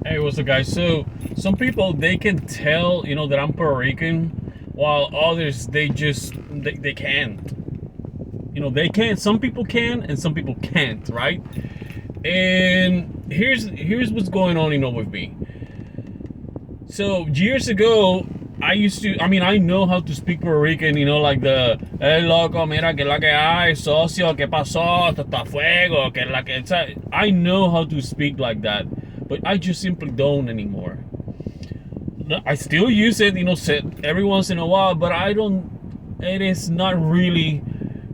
Hey, what's up, guys? So, some people they can tell, that I'm Puerto Rican, while others they can't. They can. Some people can, and some people can't, right? And here's what's going on, with me. So years ago, I used to. I mean, I know how to speak Puerto Rican. Like the "Hey loco, mira que la que hay, socio, que pasó, esto está fuego, que la que." I know how to speak like that, but I just simply don't anymore. I still use it, every once in a while, but I don't. It is not really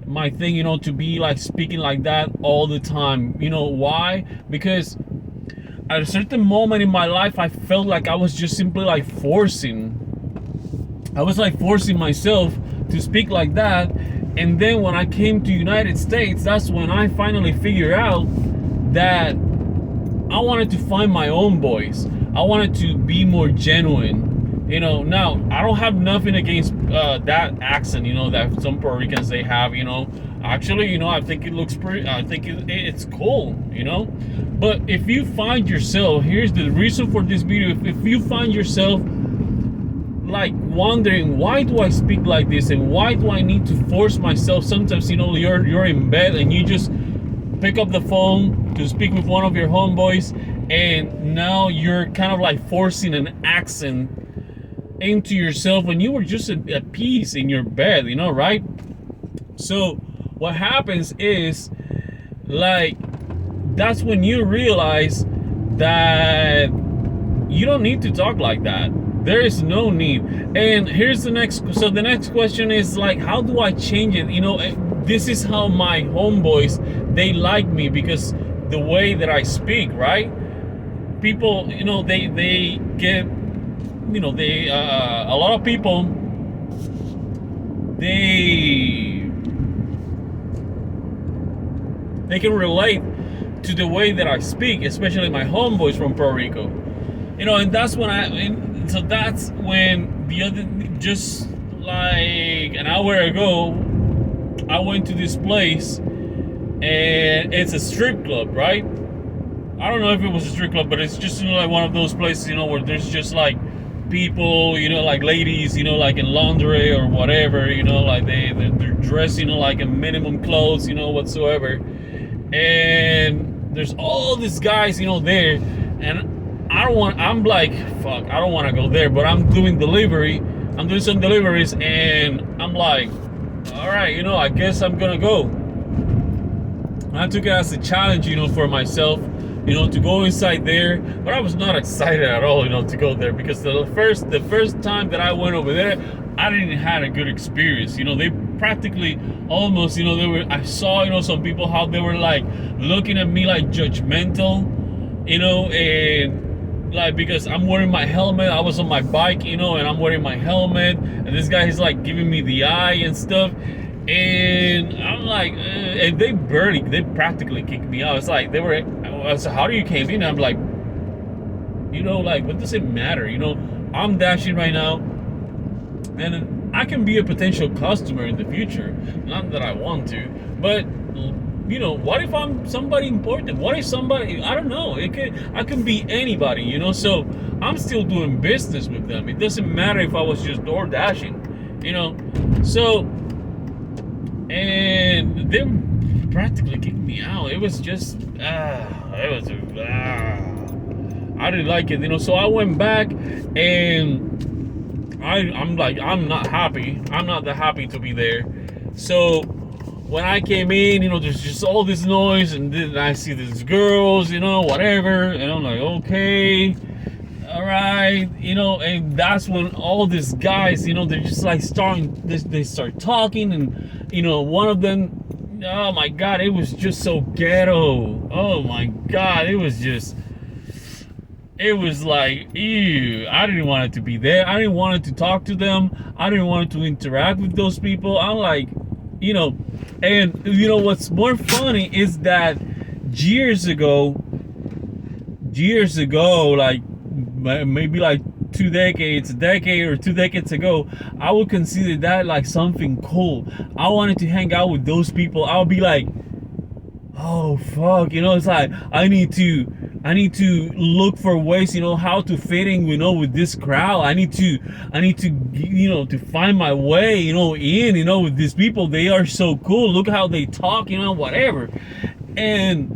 my thing, to be like speaking like that all the time. Why? Because at a certain moment in my life, I felt like I was just simply like forcing. I was like forcing myself to speak like that. And then when I came to United States, that's when I finally figured out that I wanted to find my own voice. I wanted to be more genuine. Now I don't have nothing against that accent, that some Puerto Ricans they have, Actually, I think it looks pretty, I think it's cool, But if you find yourself, here's the reason for this video. If you find yourself like wondering, why do I speak like this, and why do I need to force myself? Sometimes, you're in bed and you just pick up the phone to speak with one of your homeboys, and now you're kind of like forcing an accent into yourself when you were just at peace in your bed, right? So what happens is, like, that's when you realize that you don't need to talk like that. There is no need. And here's the next question is, like, how do I change it? This is how my homeboys, they like me, because the way that I speak, right? People, they get, a lot of people, they can relate to the way that I speak, especially my homeboys from Puerto Rico. And that's when so that's when just like an hour ago, I went to this place, and it's a strip club, right? I don't know if it was a strip club, but it's just like one of those places, where there's just like people, like ladies, like in lingerie or whatever, like they're dressed, like in minimum clothes, whatsoever. And there's all these guys, there, and I'm like, fuck, I don't want to go there, but I'm doing some deliveries, and I'm like, all right, I guess I'm gonna go. I took it as a challenge, for myself, to go inside there, but I was not excited at all, to go there, because the first time that I went over there, I didn't have a good experience. They practically almost, I saw, some people, how they were like looking at me like judgmental, and like, because I'm wearing my helmet. I was on my bike, and I'm wearing my helmet, and this guy is like giving me the eye and stuff, and I'm like, and they practically kicked me out. It's like I said, how do you came in? I'm like, like, what does it matter? I'm dashing right now, and I can be a potential customer in the future. Not that I want to, but what if I'm somebody important? What if somebody, I don't know, I can be anybody, so I'm still doing business with them. It doesn't matter if I was just door dashing, so, and they practically kicked me out. It was just, I didn't like it, so I went back, and I'm like, I'm not happy. I'm not that happy to be there. So when I came in, there's just all this noise, and then I see these girls, whatever, and I'm like, okay, all right, and that's when all these guys, they're just like they start talking, and one of them, oh my God, it was just so ghetto. Oh my God, it was like, ew. I didn't want it to be there. I didn't want it to talk to them. I didn't want to interact with those people. I'm like, and what's more funny is that years ago, like maybe like a decade or 2 decades ago, I would consider that like something cool. I wanted to hang out with those people. I would be like, oh fuck, it's like I need to I need to look for ways, how to fit in, with this crowd. I need to, to find my way, in, with these people. They are so cool. Look how they talk, whatever. And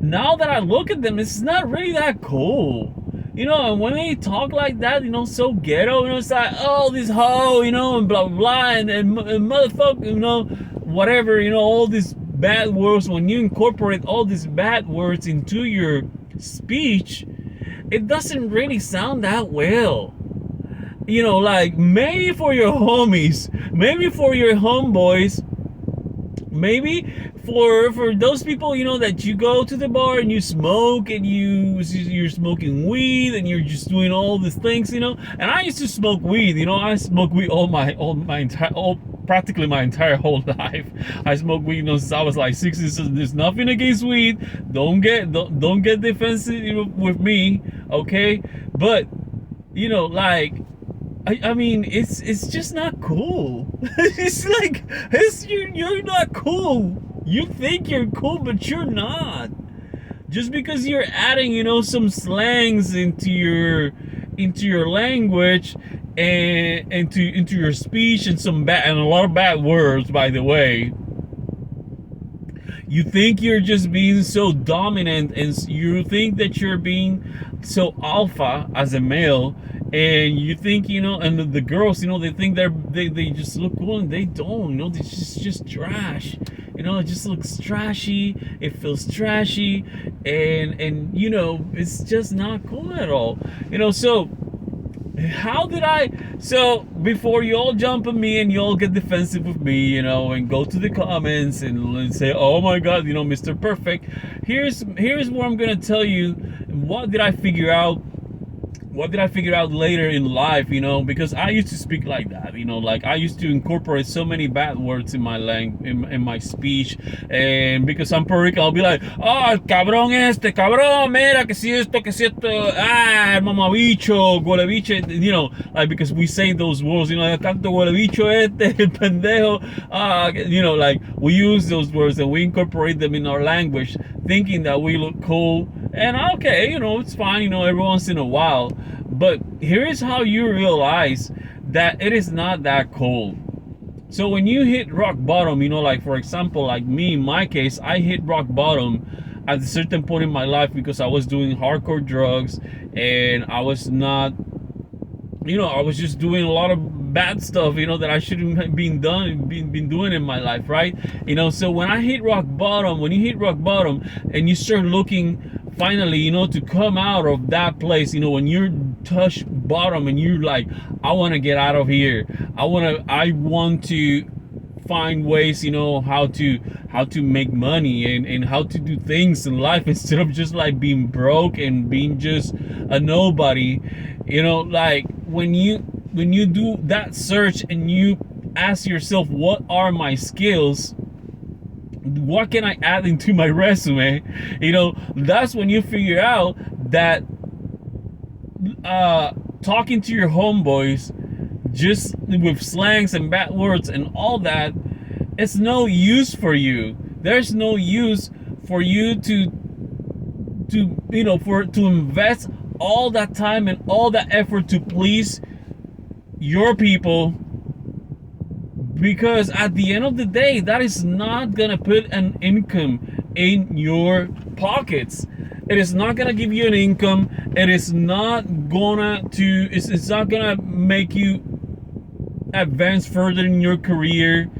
now that I look at them, it's not really that cool. And when they talk like that, so ghetto, it's like, oh, this hoe, and blah, blah, blah, and motherfucker, whatever, all these bad words. When you incorporate all these bad words into your speech, it doesn't really sound that well. Like maybe for your homies, maybe for your homeboys, maybe for those people, that you go to the bar and you smoke and you're smoking weed and you're just doing all these things, and I used to smoke weed. I smoked weed practically my entire whole life. I smoked weed, since I was like 16. So there's nothing against weed. Don't get defensive, with me, okay? But like, I mean, it's just not cool. It's like you're not cool. You think you're cool, but you're not. Just because you're adding, some slangs into your language and into your speech, and a lot of bad words, by the way. You think you're just being so dominant, and you think that you're being so alpha as a male, and you think, and the girls, they think they just look cool, and they don't. It's just trash. It just looks trashy. It feels trashy, and it's just not cool at all. So so before you all jump at me and you all get defensive with me, and go to the comments and say, oh my God, Mr. Perfect, here's what I'm gonna tell you. What did I figure out later in life, because I used to speak like that, like I used to incorporate so many bad words in my in my speech. And because I'm Puerto Rican, I'll be like, oh, cabrón cabrón, mira, que si esto, mamabicho, huelebiche, like, because we say those words, tanto huelebicho el pendejo, like we use those words and we incorporate them in our language, thinking that we look cool. And okay, it's fine, every once in a while. But here's how you realize that it is not that cool. So when you hit rock bottom, like for example, like me, in my case, I hit rock bottom at a certain point in my life because I was doing hardcore drugs, and I was not, I was just doing a lot of bad stuff, that I shouldn't have been doing in my life, right? So when I hit rock bottom, when you hit rock bottom and you start looking finally, to come out of that place, when you're touch bottom and you're like, I want to get out of here. I want to find ways, how to make money and how to do things in life instead of just like being broke and being just a nobody. Like when you do that search and you ask yourself, what are my skills? What can I add into my resume? That's when you figure out that talking to your homeboys just with slangs and bad words and all that, it's no use for you. There's no use for you to invest all that time and all that effort to please your people, because at the end of the day, that is not gonna put an income in your pockets. It is not gonna give you an income. It is not gonna it's not gonna make you advance further in your career.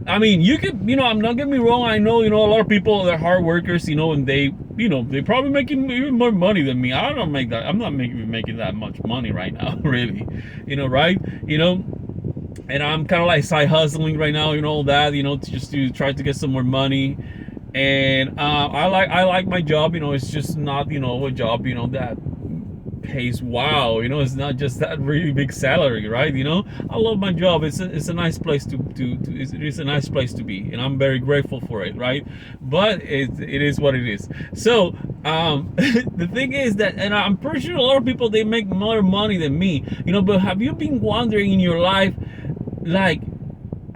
I mean, you could, I'm not getting me wrong. I know, a lot of people, they're hard workers, and they, they probably making even more money than me. I don't make that. I'm not making that much money right now, really, right? And I'm kind of like side hustling right now, all that, just to try to get some more money. And I like my job. It's just not, a job, that pays wow. It's not just that really big salary, right? I love my job. It's a nice place it is a nice place to be, and I'm very grateful for it, right? But it is what it is. So the thing is that, and I'm pretty sure a lot of people, they make more money than me, but have you been wondering in your life, like,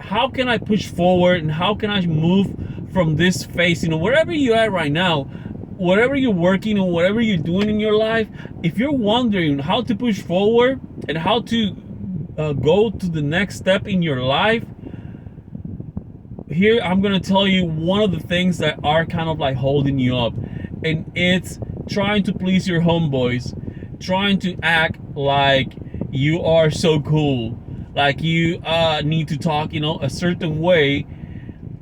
how can I push forward and how can I move from this phase, wherever you're at right now? whatever you're working on, whatever you're doing in your life, if you're wondering how to push forward and how to go to the next step in your life, here I'm gonna tell you one of the things that are kind of like holding you up, and it's trying to please your homeboys, trying to act like you are so cool, like you need to talk, a certain way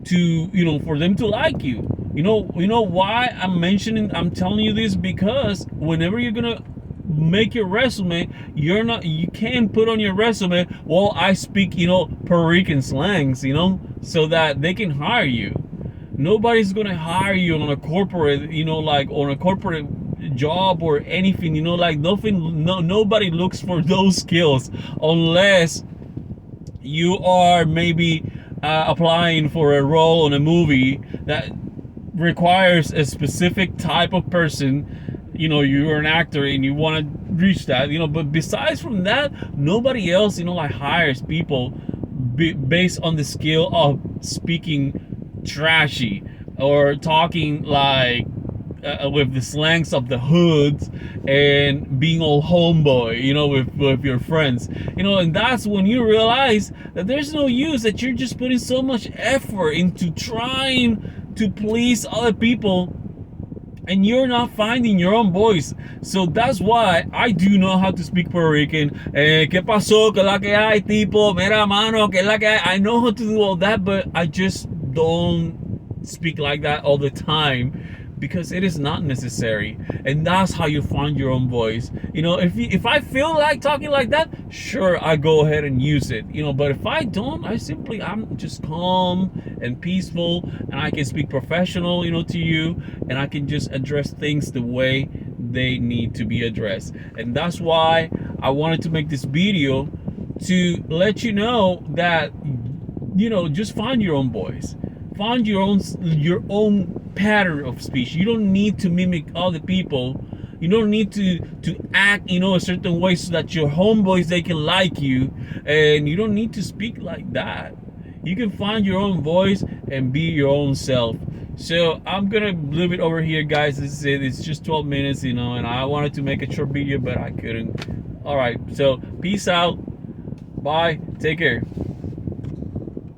to, for them to like you. You know why I'm telling you this? Because whenever you're gonna make your resume, you can't put on your resume, well, I speak, Puerto Rican slangs, so that they can hire you. Nobody's gonna hire you on a corporate, like on a corporate job or anything, like nothing. No, nobody looks for those skills unless you are maybe applying for a role in a movie that requires a specific type of person. You're an actor and you want to reach that, but besides from that, nobody else, like hires people based on the skill of speaking trashy or talking like with the slangs of the hoods and being all homeboy, with your friends, and that's when you realize that there's no use, that you're just putting so much effort into trying to please other people and you're not finding your own voice. So that's why I do know how to speak Puerto Rican. ¿Qué pasó? ¿Qué es la que hay, tipo? Mira, mano, ¿qué es la que hay? I know how to do all that, but I just don't speak like that all the time because it is not necessary. And that's how you find your own voice. If I feel like talking like that, sure, I go ahead and use it. But if I don't, I'm just calm and peaceful, and I can speak professional, to you, and I can just address things the way they need to be addressed. And that's why I wanted to make this video, to let you know that, just find your own voice. Find your own pattern of speech. You don't need to mimic other people. You don't need to act, a certain way so that your homeboys, they can like you. And you don't need to speak like that. You can find your own voice and be your own self. So I'm gonna leave it over here, guys. This is it. It's just 12 minutes, and I wanted to make a short video, but I couldn't. All right, so peace out. Bye. Take care.